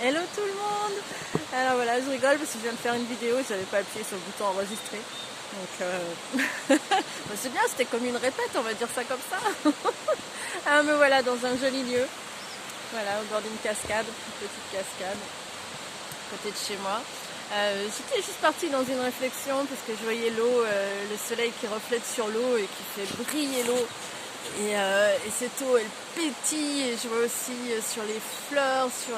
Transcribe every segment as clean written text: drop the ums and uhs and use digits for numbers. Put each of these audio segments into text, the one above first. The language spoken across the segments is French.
Hello tout le monde. Alors voilà, je rigole parce que je viens de faire une vidéo et j'avais pas appuyé sur le bouton enregistrer. Donc c'est bien, c'était comme une répète, on va dire ça comme ça. Ah mais voilà, dans un joli lieu. Voilà, au bord d'une cascade, une petite cascade, à côté de chez moi. J'étais juste partie dans une réflexion parce que je voyais l'eau, le soleil qui reflète sur l'eau et qui fait briller l'eau. Et cette eau, elle pétille. Et je vois aussi sur les fleurs, sur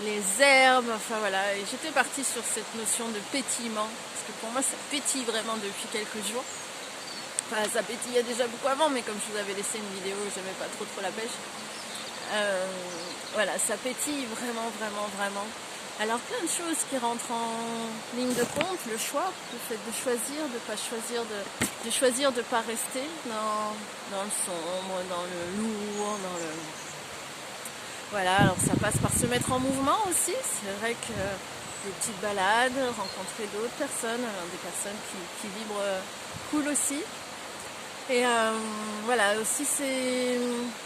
les herbes. Enfin voilà. Et j'étais partie sur cette notion de pétillement. Parce que pour moi, ça pétille vraiment depuis quelques jours. Enfin, ça pétillait déjà beaucoup avant, mais comme je vous avais laissé une vidéo, j'aimais pas trop la pêche. Voilà, ça pétille vraiment, vraiment, vraiment. Alors plein de choses qui rentrent en ligne de compte, le choix, le fait de choisir, de pas choisir, de choisir de pas rester dans le sombre, dans le lourd, dans le... Voilà, alors ça passe par se mettre en mouvement aussi. C'est vrai que des petites balades, rencontrer d'autres personnes, alors des personnes qui vibrent cool aussi. Et voilà, aussi ces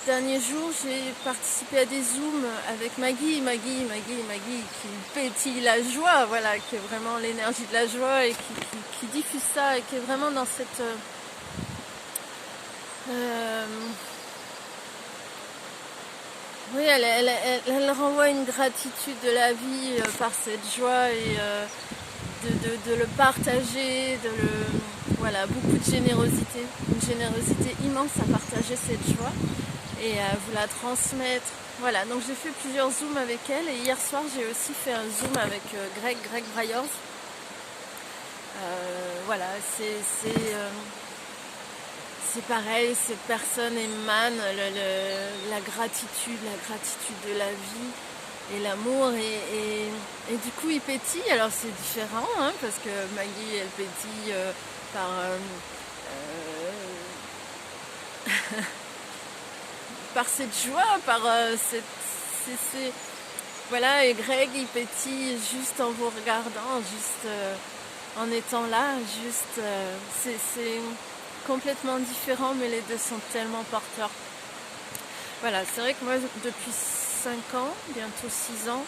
derniers jours, j'ai participé à des zooms avec Maggie qui pétille la joie, voilà, qui est vraiment l'énergie de la joie et qui diffuse ça et qui est vraiment dans cette... oui, elle renvoie une gratitude de la vie par cette joie et de le partager, voilà, beaucoup de générosité, une générosité immense à partager cette joie et à vous la transmettre. Voilà, donc j'ai fait plusieurs zooms avec elle et hier soir j'ai aussi fait un zoom avec Greg Bryors. Voilà, c'est pareil, cette personne émane la gratitude de la vie et l'amour et du coup il pétille. Alors c'est différent hein, parce que Maggie elle pétille par par cette joie, par voilà, et Greg il pétille juste en vous regardant, juste en étant là, juste c'est complètement différent mais les deux sont tellement porteurs. Voilà, c'est vrai que moi depuis 5 ans, bientôt 6 ans,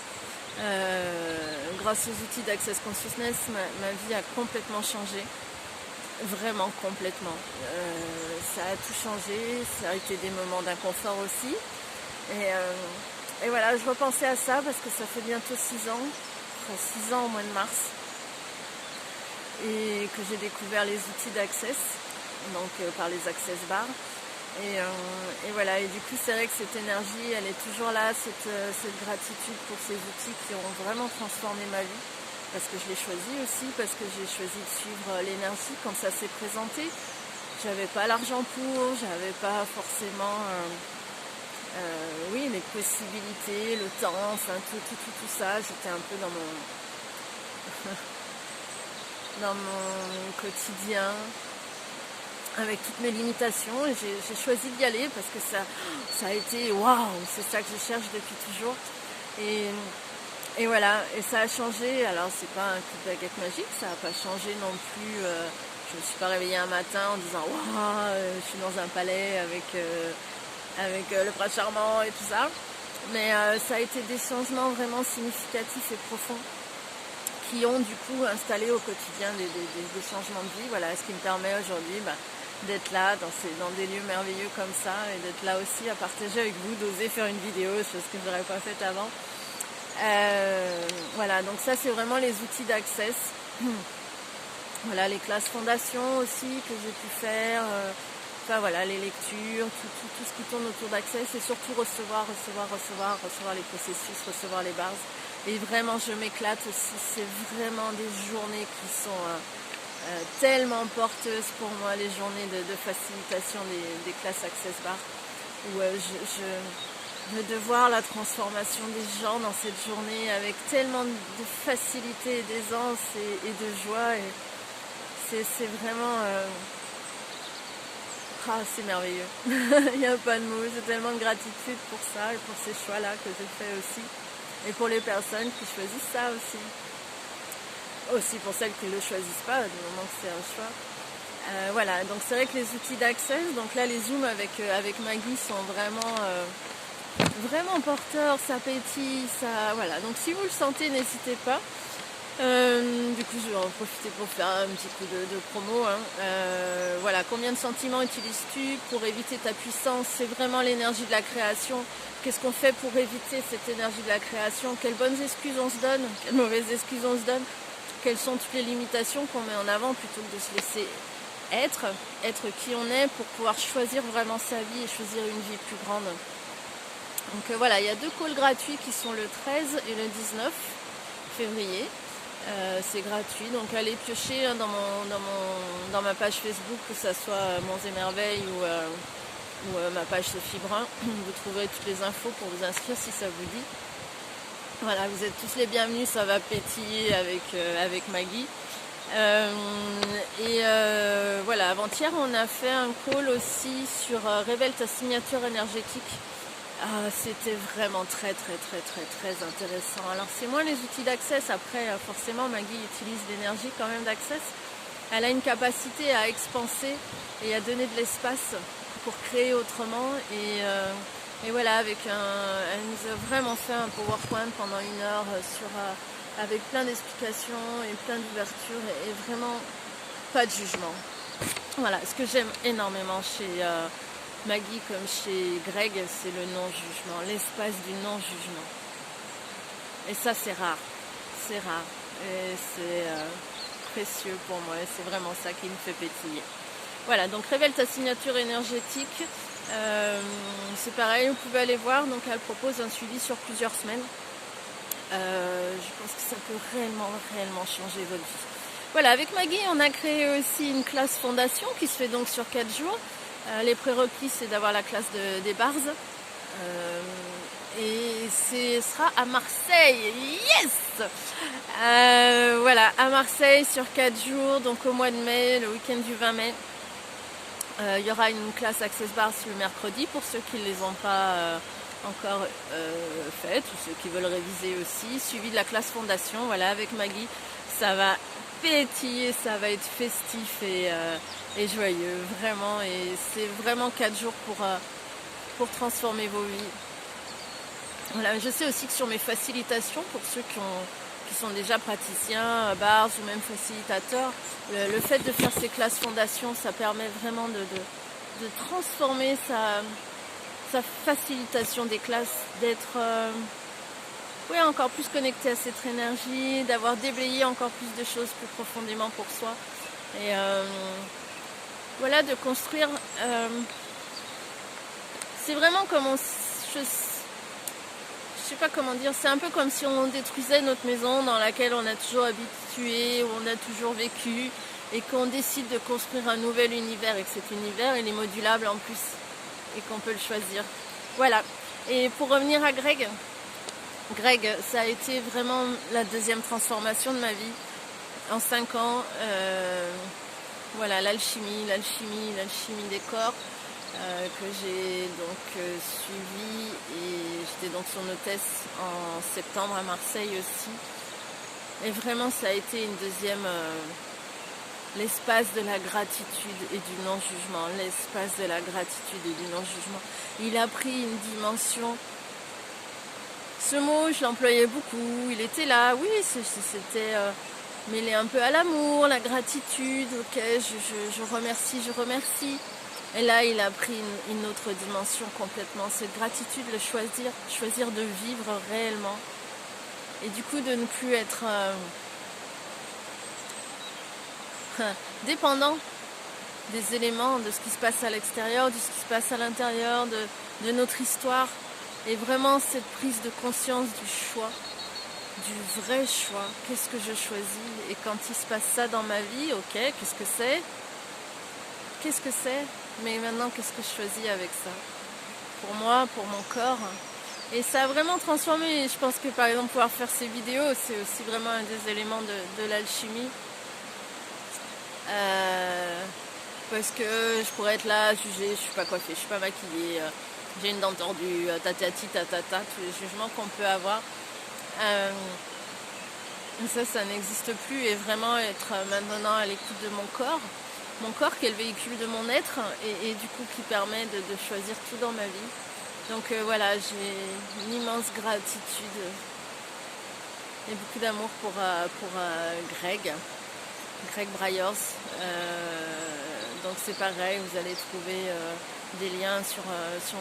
grâce aux outils d'Access Consciousness, ma vie a complètement changé. Vraiment complètement. Ça a tout changé, ça a été des moments d'inconfort aussi. Et voilà, je repensais à ça parce que ça fait bientôt 6 ans, enfin 6 ans au mois de mars, et que j'ai découvert les outils d'Access, donc par les Access Bars. Et voilà, et du coup c'est vrai que cette énergie elle est toujours là, cette gratitude pour ces outils qui ont vraiment transformé ma vie, parce que je l'ai choisi aussi, parce que j'ai choisi de suivre l'énergie quand ça s'est présenté. J'avais pas l'argent pour, j'avais pas forcément oui, les possibilités, le temps, enfin tout ça, j'étais un peu dans mon dans mon quotidien avec toutes mes limitations et j'ai choisi d'y aller parce que ça a été waouh, c'est ça que je cherche depuis toujours et voilà, et ça a changé. Alors c'est pas un coup de baguette magique, ça n'a pas changé non plus, je me suis pas réveillée un matin en disant waouh, je suis dans un palais avec le prince charmant et tout ça, mais ça a été des changements vraiment significatifs et profonds qui ont du coup installé au quotidien des changements de vie. Voilà, ce qui me permet aujourd'hui d'être là dans des lieux merveilleux comme ça et d'être là aussi à partager avec vous, d'oser faire une vidéo, chose que je n'aurais pas faite avant. Voilà, donc ça c'est vraiment les outils d'Access. Voilà, les classes fondation aussi que j'ai pu faire, enfin voilà, les lectures, tout ce qui tourne autour d'Access et surtout recevoir les processus, recevoir les bars. Et vraiment je m'éclate aussi, c'est vraiment des journées qui sont tellement porteuses pour moi, les journées de facilitation des classes Access Bar, où de voir la transformation des gens dans cette journée avec tellement de facilité et d'aisance et de joie. Et c'est vraiment... c'est merveilleux. Il n'y a pas de mots, j'ai tellement de gratitude pour ça et pour ces choix-là que j'ai fait aussi. Et pour les personnes qui choisissent ça aussi. Aussi pour celles qui ne le choisissent pas, du moment que c'est un choix. Voilà, donc c'est vrai que les outils d'Access, donc là les zooms avec Maggie sont vraiment vraiment porteur, ça pétille, ça, voilà. Donc si vous le sentez, n'hésitez pas. Du coup, je vais en profiter pour faire un petit coup de promo. Hein. Voilà, combien de sentiments utilises-tu pour éviter ta puissance? C'est vraiment l'énergie de la création. Qu'est-ce qu'on fait pour éviter cette énergie de la création? Quelles bonnes excuses on se donne? Quelles mauvaises excuses on se donne? Quelles sont toutes les limitations qu'on met en avant plutôt que de se laisser être qui on est pour pouvoir choisir vraiment sa vie et choisir une vie plus grande. Donc voilà, il y a 2 calls gratuits qui sont le 13 et le 19 février. C'est gratuit, donc allez piocher hein, dans ma page Facebook, que ce soit Monts et Merveilles ou ma page Sophie Brun. Vous trouverez toutes les infos pour vous inscrire si ça vous dit. Voilà, vous êtes tous les bienvenus, ça va pétiller avec Maggie. Voilà, avant-hier on a fait un call aussi sur révèle ta signature énergétique. C'était vraiment très intéressant. Alors c'est moins les outils d'Access, après forcément Maggie utilise l'énergie quand même d'Access. Elle a une capacité à expanser et à donner de l'espace pour créer autrement et voilà, elle nous a vraiment fait un PowerPoint pendant 1 heure avec plein d'explications et plein d'ouvertures et vraiment pas de jugement. Voilà, ce que j'aime énormément chez Maggie comme chez Greg, c'est le non-jugement, l'espace du non-jugement. Et ça, c'est rare. C'est rare. Et c'est précieux pour moi. Et c'est vraiment ça qui me fait pétiller. Voilà, donc révèle ta signature énergétique. C'est pareil, vous pouvez aller voir. Donc elle propose un suivi sur plusieurs semaines. Je pense que ça peut réellement changer votre vie. Voilà, avec Maggie, on a créé aussi une classe fondation qui se fait donc sur 4 jours. Les prérequis, c'est d'avoir la classe des bars. Et ce sera à Marseille. Yes! Voilà, à Marseille sur 4 jours, donc au mois de mai, le week-end du 20 mai. Il y aura une classe Access Bars le mercredi pour ceux qui ne les ont pas encore faites ou ceux qui veulent réviser aussi. Suivi de la classe fondation, voilà, avec Maggie. Ça va pétiller, ça va être festif et joyeux, vraiment. Et c'est vraiment 4 jours pour transformer vos vies. Voilà, je sais aussi que sur mes facilitations, pour ceux qui sont déjà praticiens, bars ou même facilitateurs, le fait de faire ces classes fondations, ça permet vraiment de transformer sa facilitation des classes, d'être encore plus connecté à cette énergie, d'avoir déblayé encore plus de choses plus profondément pour soi. Et voilà, de construire. C'est vraiment comme je sais pas comment dire, c'est un peu comme si on détruisait notre maison dans laquelle on a toujours habitué, où on a toujours vécu, et qu'on décide de construire un nouvel univers, et que cet univers il est modulable en plus, et qu'on peut le choisir. Voilà. Et pour revenir à Greg, ça a été vraiment la 2e transformation de ma vie. En 5 ans, voilà, l'alchimie des corps. Que j'ai donc suivi et j'étais donc son hôtesse en septembre à Marseille aussi. Et vraiment ça a été une 2e, l'espace de la gratitude et du non-jugement, l'espace de la gratitude et du non-jugement. Il a pris une dimension, ce mot je l'employais beaucoup, il était là, oui c'était mêlé un peu à l'amour, la gratitude, ok, je remercie. Et là, il a pris une autre dimension complètement. Cette gratitude, le choisir de vivre réellement. Et du coup, de ne plus être dépendant des éléments, de ce qui se passe à l'extérieur, de ce qui se passe à l'intérieur, de notre histoire. Et vraiment, cette prise de conscience du choix, du vrai choix. Qu'est-ce que je choisis? Et quand il se passe ça dans ma vie, ok, qu'est-ce que c'est? Mais maintenant, qu'est-ce que je choisis avec ça? Pour moi, pour mon corps. Et ça a vraiment transformé. Et je pense que par exemple, pouvoir faire ces vidéos, c'est aussi vraiment un des éléments de l'alchimie. Parce que je pourrais être là, juger, je suis pas coiffée, je suis pas maquillée, j'ai une dent tordue, tatati, tatata, tous les jugements qu'on peut avoir. Ça n'existe plus. Et vraiment être maintenant à l'écoute de mon corps qui est le véhicule de mon être et du coup qui permet de choisir tout dans ma vie. Donc voilà, j'ai une immense gratitude et beaucoup d'amour pour Greg Bryors. Donc c'est pareil, vous allez trouver des liens sur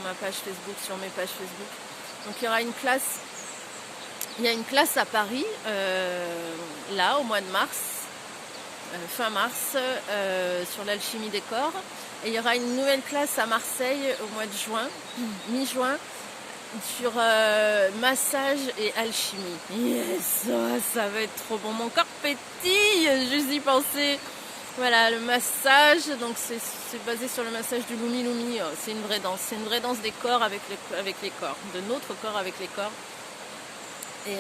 ma page Facebook, sur mes pages Facebook. Donc il y aura une classe à Paris, là au mois de mars, fin mars, sur l'alchimie des corps. Et il y aura une nouvelle classe à Marseille au mois de juin, mi-juin, sur massage et alchimie. Yes, ça va être trop bon. Mon corps pétille, juste d'y penser. Voilà, le massage, donc c'est basé sur le massage du Lumi Lumi. C'est une vraie danse. C'est une vraie danse des corps avec les corps, de notre corps avec les corps. Et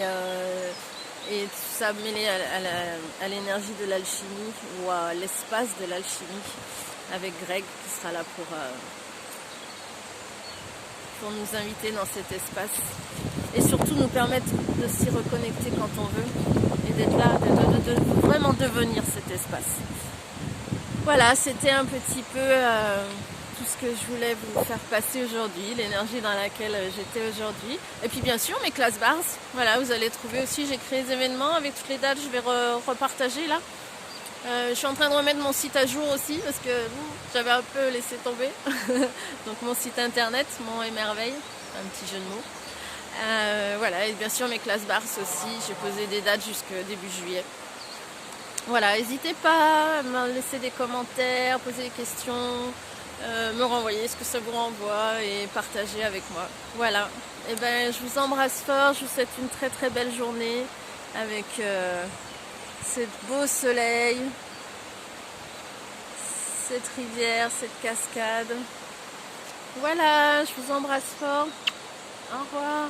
tout ça mêlé à l'énergie de l'alchimie ou à l'espace de l'alchimie avec Greg qui sera là pour nous inviter dans cet espace et surtout nous permettre de s'y reconnecter quand on veut et d'être là, de vraiment devenir cet espace. Voilà, c'était un petit peu tout ce que je voulais vous faire passer aujourd'hui, l'énergie dans laquelle j'étais aujourd'hui. Et puis bien sûr mes classes bars, voilà, vous allez trouver aussi, j'ai créé des événements avec toutes les dates, je vais repartager là. Je suis en train de remettre mon site à jour aussi parce que j'avais un peu laissé tomber. Donc mon site internet, mon émerveille, un petit jeu de mots. Voilà, et bien sûr mes classes bars aussi, j'ai posé des dates jusqu'au début juillet. Voilà, n'hésitez pas à me laisser des commentaires, poser des questions, me renvoyer ce que ça vous renvoie et partager avec moi. Voilà, et ben je vous embrasse fort, je vous souhaite une très très belle journée avec ce beau soleil, cette rivière, cette cascade. Voilà, je vous embrasse fort. Au revoir.